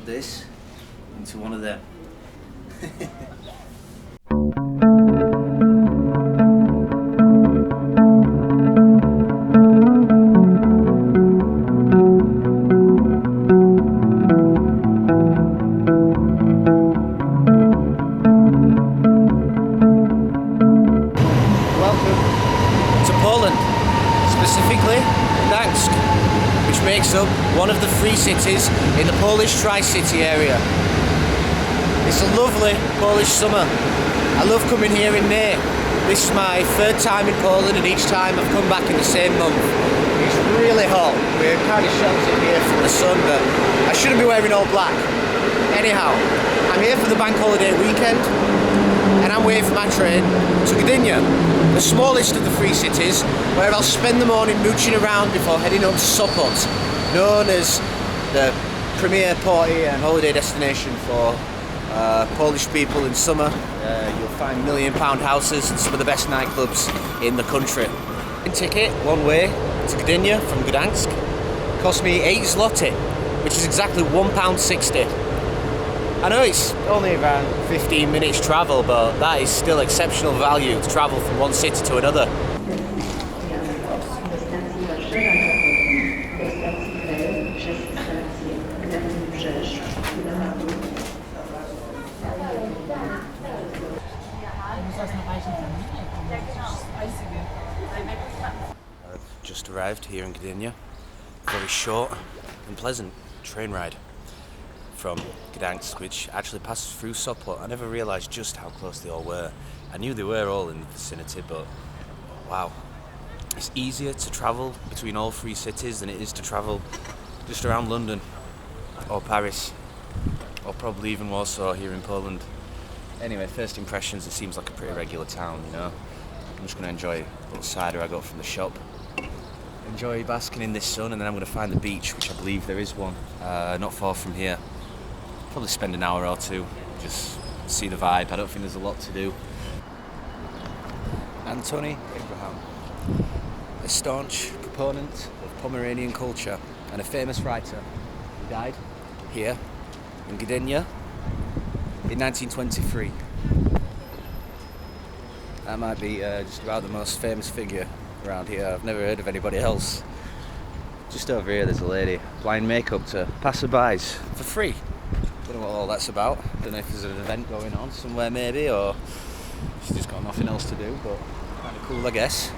this into one of them. Specifically Gdańsk, which makes up one of the three cities in the Polish Tricity area. It's a lovely Polish summer. I love coming here in May. This is my third time in Poland, and each time I've come back in the same month. It's really hot. We're kind of sheltered here from the sun, but I shouldn't be wearing all black. Anyhow, I'm here for the bank holiday weekend, and I'm waiting for my train to Gdynia, the smallest of the three cities, where I'll spend the morning mooching around before heading up to Sopot, known as the premier party and holiday destination for Polish people in summer. You'll find £1 million houses and some of the best nightclubs in the country. A ticket one way to Gdynia from Gdańsk cost me 8 zloty, which is exactly £1.60. I know it's only around 15 minutes travel, but that is still exceptional value to travel from one city to another. I've just arrived here in Gdynia. Very short and pleasant train ride from Gdańsk, which actually passes through Sopot. I never realised just how close they all were. I knew they were all in the vicinity, but wow. It's easier to travel between all three cities than it is to travel just around London or Paris or probably even Warsaw here in Poland. Anyway, first impressions, it seems like a pretty regular town, you know. I'm just going to enjoy a little cider I got from the shop. Enjoy basking in this sun, and then I'm going to find the beach, which I believe there is one not far from here. Probably spend an hour or two, just see the vibe. I don't think there's a lot to do. Antony Abraham, a staunch proponent of Pomeranian culture and a famous writer. He died here in Gdynia in 1923. That might be just about the most famous figure around here. I've never heard of anybody else. Just over here there's a lady applying makeup to passerbys for free. Don't know what all that's about. Don't know if there's an event going on somewhere maybe, or she's just got nothing else to do, but kind of cool I guess.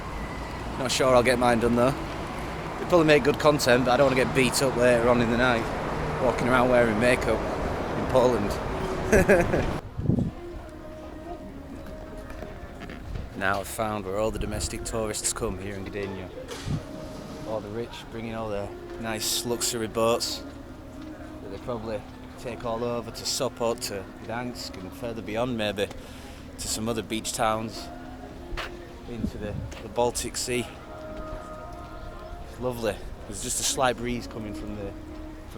Not sure I'll get mine done though. They probably make good content, but I don't want to get beat up later on in the night walking around wearing makeup in Poland. Now I've found where all the domestic tourists come here in Gdynia. All the rich bringing all their nice luxury boats that they probably take all over to Sopot, to Gdańsk, and further beyond maybe to some other beach towns into the Baltic Sea. It's lovely. There's just a slight breeze coming from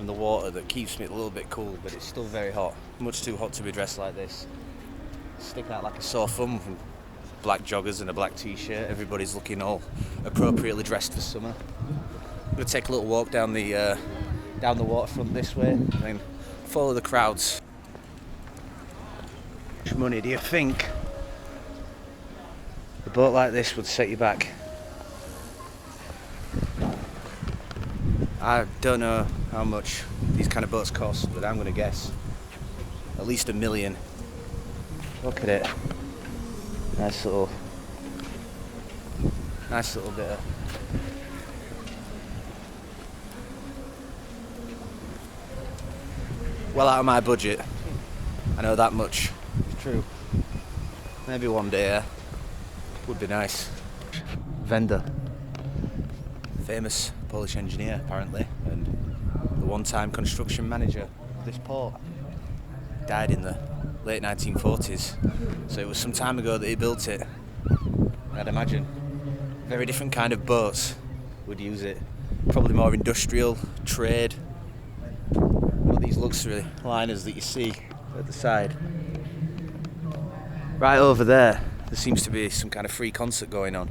the water that keeps me a little bit cool, but it's still very hot. Much too hot to be dressed like this. Stick out like a sore thumb from black joggers and a black t-shirt. Everybody's looking all appropriately dressed for summer. I'm going to take a little walk down the waterfront this way and then follow the crowds. How much money do you think a boat like this would set you back? I don't know how much these kind of boats cost, but I'm going to guess at least $1 million. Look at it. Nice little bit of well out of my budget. I know that much is true. Maybe one day would be nice. Vendor, famous Polish engineer apparently, and the one-time construction manager of this port. Died in the late 1940s, so it was some time ago that he built it. I'd imagine very different kind of boats would use it, probably more industrial, trade. Not these luxury liners that you see at the side. Right over there seems to be some kind of free concert going on,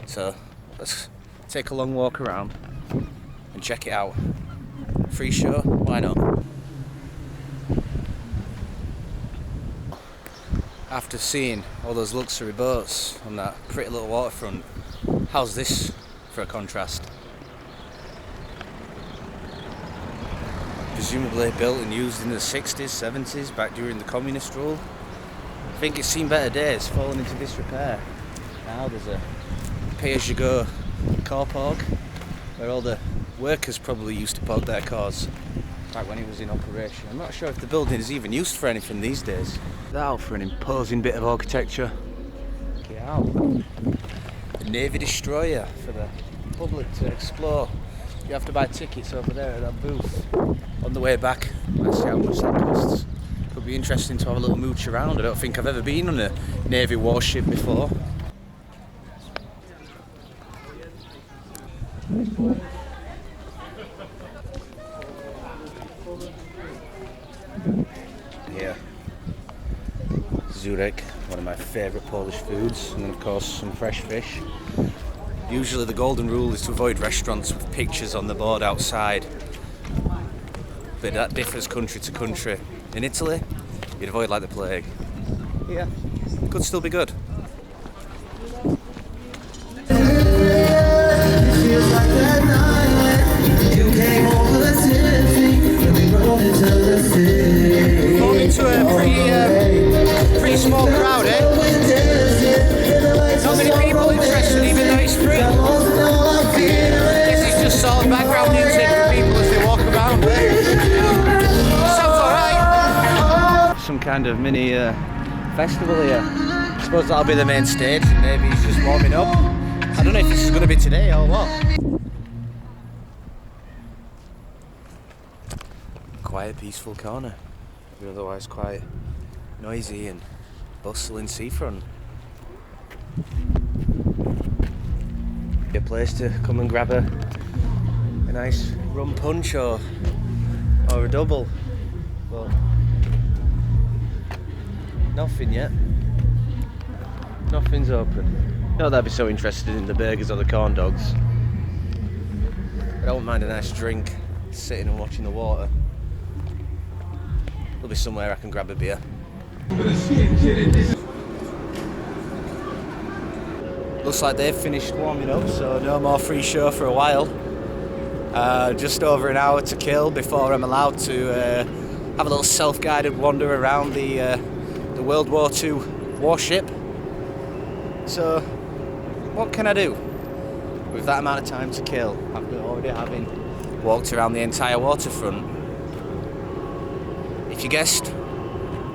so let's take a long walk around and check it out. Free show? Why not? After seeing all those luxury boats on that pretty little waterfront, how's this for a contrast? Presumably built and used in the 60s, 70s, back during the communist rule. I think it's seen better days, fallen into disrepair. Now there's a pay-as-you-go Carparg, where all the workers probably used to park their cars back when it was in operation. I'm not sure if the building is even used for anything these days. Now for an imposing bit of architecture. Look it out. The Navy destroyer for the public to explore. You have to buy tickets over there at that booth. On the way back, let's see how much that costs. Could be interesting to have a little mooch around. I don't think I've ever been on a Navy warship before. Yeah, Zurich, one of my favourite Polish foods, and then of course some fresh fish. Usually the golden rule is to avoid restaurants with pictures on the board outside, but that differs country to country. In Italy, you'd avoid like the plague. Yeah, could still be good. Going to a pretty small crowd, eh? Not many people interested, even though it's free. Guess it's just sort of background music for people as they walk around. Sounds alright. Some kind of mini festival here. I suppose that'll be the main stage. Maybe it's just warming up. I don't know if this is going to be today or what. Quiet, peaceful corner. But otherwise quite noisy and bustling seafront. A place to come and grab a nice rum punch or a double. But nothing yet. Nothing's open. Not that I'd be so interested in the burgers or the corn dogs. I don't mind a nice drink, sitting and watching the water. There'll be somewhere I can grab a beer. Looks like they've finished warming up, so no more free show for a while. Just over an hour to kill before I'm allowed to have a little self-guided wander around the World War II warship. So, what can I do with that amount of time to kill after already having walked around the entire waterfront? If you guessed,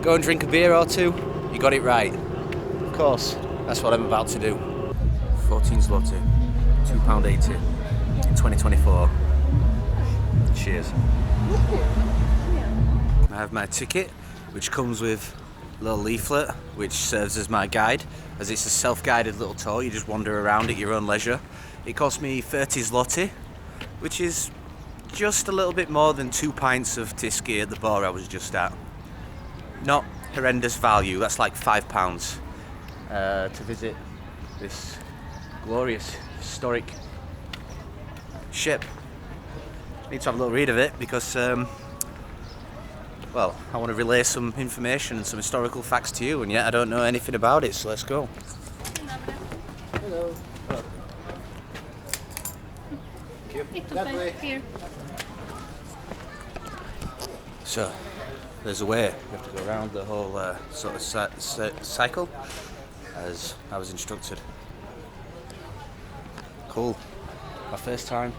go and drink a beer or two, you got it right. Of course, that's what I'm about to do. 14 zloty, £2.80 in 2024. Cheers. I have my ticket, which comes with a little leaflet, which serves as my guide, as it's a self-guided little tour. You just wander around at your own leisure. It cost me 30 zloty, which is just a little bit more than 2 pints of Tyskie at the bar I was just at. Not horrendous value, that's like £5 to visit this glorious, historic ship. Need to have a little read of it because, well, I want to relay some information and some historical facts to you, and yet I don't know anything about it, so let's go. Hello. Here. So, there's a way. You have to go around the whole sort of cycle, as I was instructed. Cool. My first time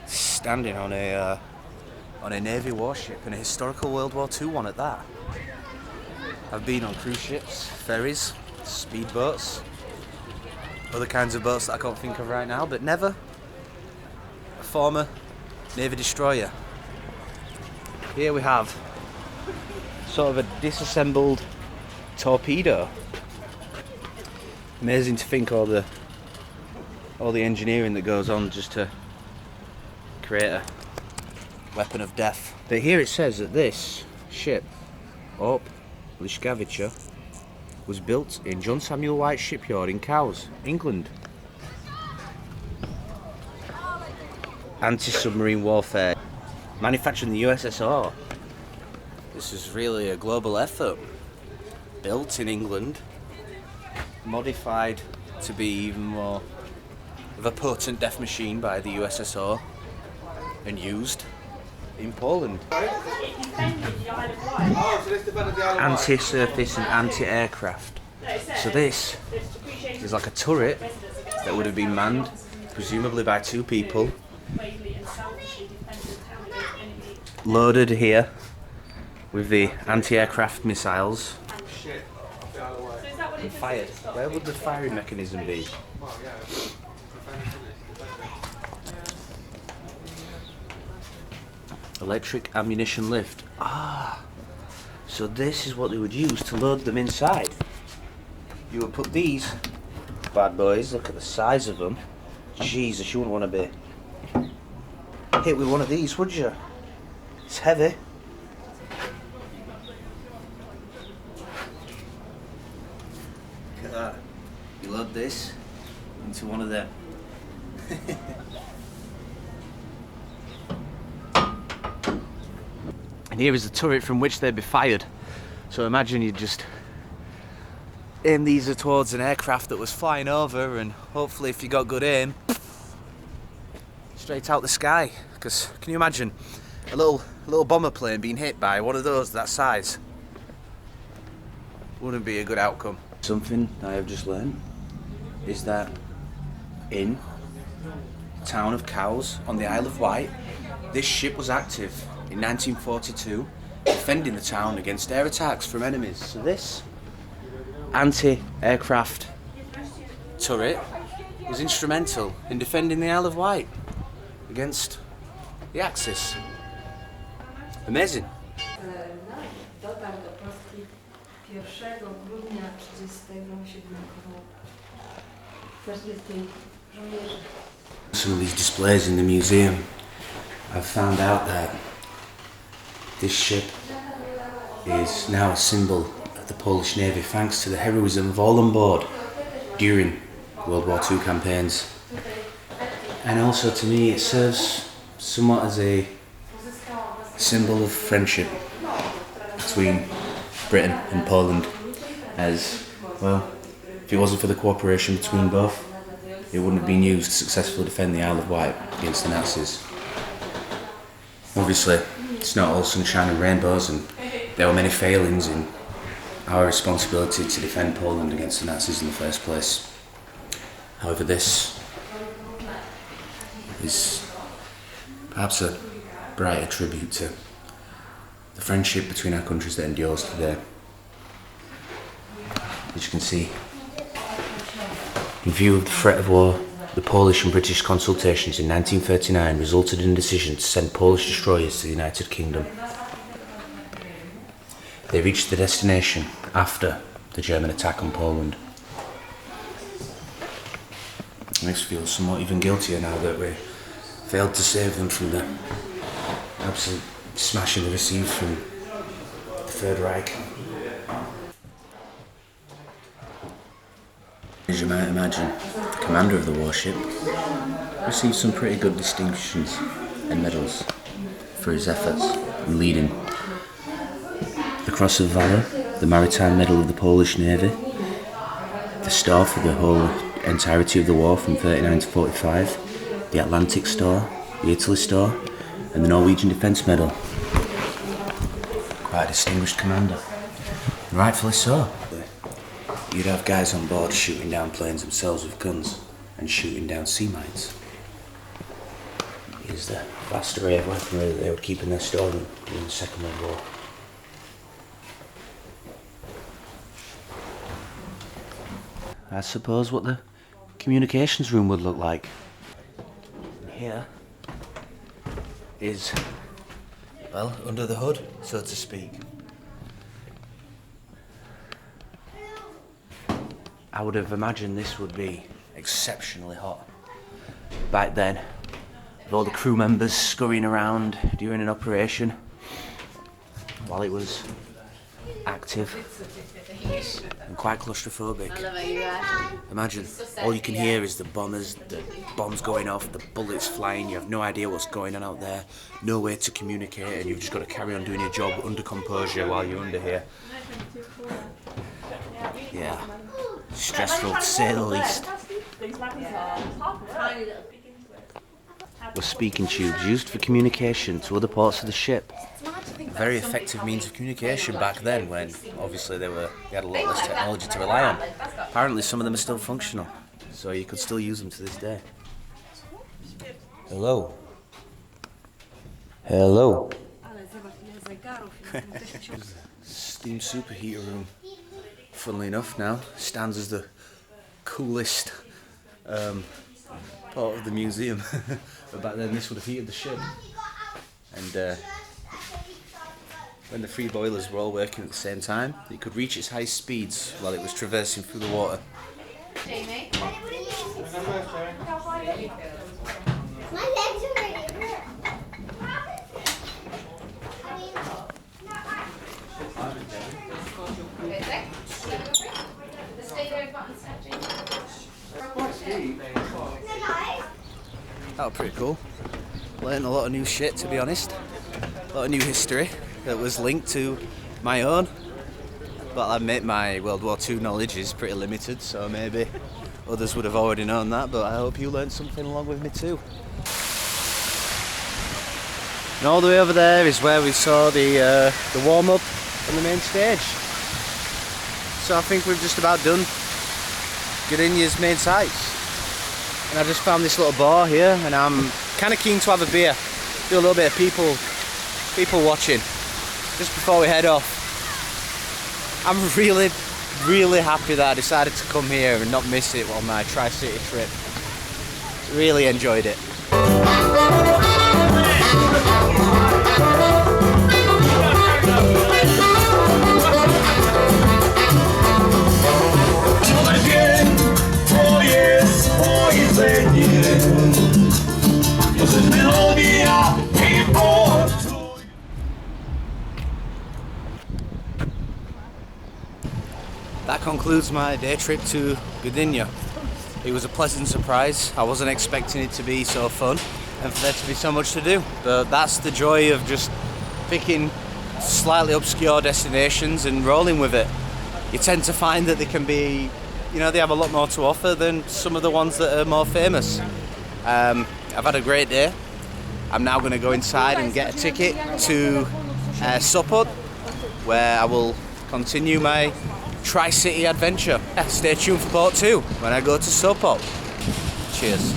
standing on a Navy warship, and a historical World War II one at that. I've been on cruise ships, ferries, speedboats, other kinds of boats that I can't think of right now, but never a former Navy destroyer. Here we have sort of a disassembled torpedo. Amazing to think all the engineering that goes on just to create a weapon of death. But here it says that this ship, Op Lishkavicha, was built in John Samuel White shipyard in Cowes, England. Anti-submarine warfare, manufactured in the USSR. This is really a global effort. built in England, modified to be even more of a potent death machine by the USSR, and used in Poland. Anti-surface and anti-aircraft. So this is like a turret that would have been manned, presumably by 2 people, loaded here with the anti-aircraft missiles and fired. Where would the firing mechanism be? Electric ammunition lift. So this is what they would use to load them inside. You would put these bad boys, look at the size of them. Jesus, you wouldn't want to be hit with one of these, would you? It's heavy. Look at that. You load this into one of them. And here is the turret from which they'd be fired. So imagine you just aim these towards an aircraft that was flying over, and hopefully if you got good aim, straight out the sky. Because can you imagine a little bomber plane being hit by one of those that size? Wouldn't be a good outcome. Something I have just learned is that in the town of Cowes on the Isle of Wight, this ship was active in 1942, defending the town against air attacks from enemies. So this anti-aircraft turret was instrumental in defending the Isle of Wight against the Axis. Amazing. Dotarł do Polski 1 grudnia 1947 żołnierzy. Some of these displays in the museum, I've found out that this ship is now a symbol of the Polish Navy thanks to the heroism of all on board during World War II campaigns. And also to me it serves somewhat as a symbol of friendship between Britain and Poland, as well, if it wasn't for the cooperation between both, it wouldn't have been used to successfully defend the Isle of Wight against the Nazis. Obviously, it's not all sunshine and rainbows, and there were many failings in our responsibility to defend Poland against the Nazis in the first place. However, this is perhaps a brighter tribute to the friendship between our countries that endures today. As you can see, in view of the threat of war, the Polish and British consultations in 1939 resulted in a decision to send Polish destroyers to the United Kingdom. They reached the destination after the German attack on Poland. It makes me feel somewhat even guiltier now that we failed to save them from the absolute smashing they received from the Third Reich. As you might imagine, the commander of the warship received some pretty good distinctions and medals for his efforts in leading the Cross of Valour, the Maritime Medal of the Polish Navy, the Star for the whole entirety of the war from 39 to 45, the Atlantic Star, the Italy Star, and the Norwegian Defence Medal. Quite a distinguished commander, and rightfully so. You'd have guys on board shooting down planes themselves with guns and shooting down sea mines. Here's the vast array of weaponry that they would keep in their storeroom during the Second World War. I suppose what the communications room would look like. Here is, well, under the hood, so to speak. I would have imagined this would be exceptionally hot back then, with all the crew members scurrying around during an operation while it was active and quite claustrophobic. Imagine, all you can hear is the bombers, the bombs going off, the bullets flying, you have no idea what's going on out there, no way to communicate, and you've just got to carry on doing your job under composure while you're under here. Yeah, stressful to say the least. Were speaking tubes used for communication to other parts of the ship. A very effective means of communication back then, when obviously they had a lot less technology to rely on. Apparently some of them are still functional, so you could still use them to this day. Hello. Hello. Steam superheater room. Funnily enough now, stands as the coolest part of the museum. But back then this would have heated the ship. And when the three boilers were all working at the same time, it could reach its highest speeds while it was traversing through the water. Jamie? My legs are ready. That was pretty cool. Learned a lot of new shit, to be honest. A lot of new history that was linked to my own. But I admit my World War II knowledge is pretty limited, so maybe others would have already known that, but I hope you learned something along with me too. And all the way over there is where we saw the warm-up on the main stage. So I think we've just about done Gdynia's main sights. And I just found this little bar here, and I'm kind of keen to have a beer, do a little bit of people watching just before we head off. I'm really happy that I decided to come here and not miss it on my Tri-City trip. Really enjoyed it. That concludes my day trip to Gdynia. It was a pleasant surprise. I wasn't expecting it to be so fun and for there to be so much to do. But that's the joy of just picking slightly obscure destinations and rolling with it. You tend to find that they can be, you know, they have a lot more to offer than some of the ones that are more famous. I've had a great day. I'm now going to go inside and get a ticket to Sopot, where I will continue my Tri-City adventure. Stay tuned for part 2 when I go to Sopot. Cheers.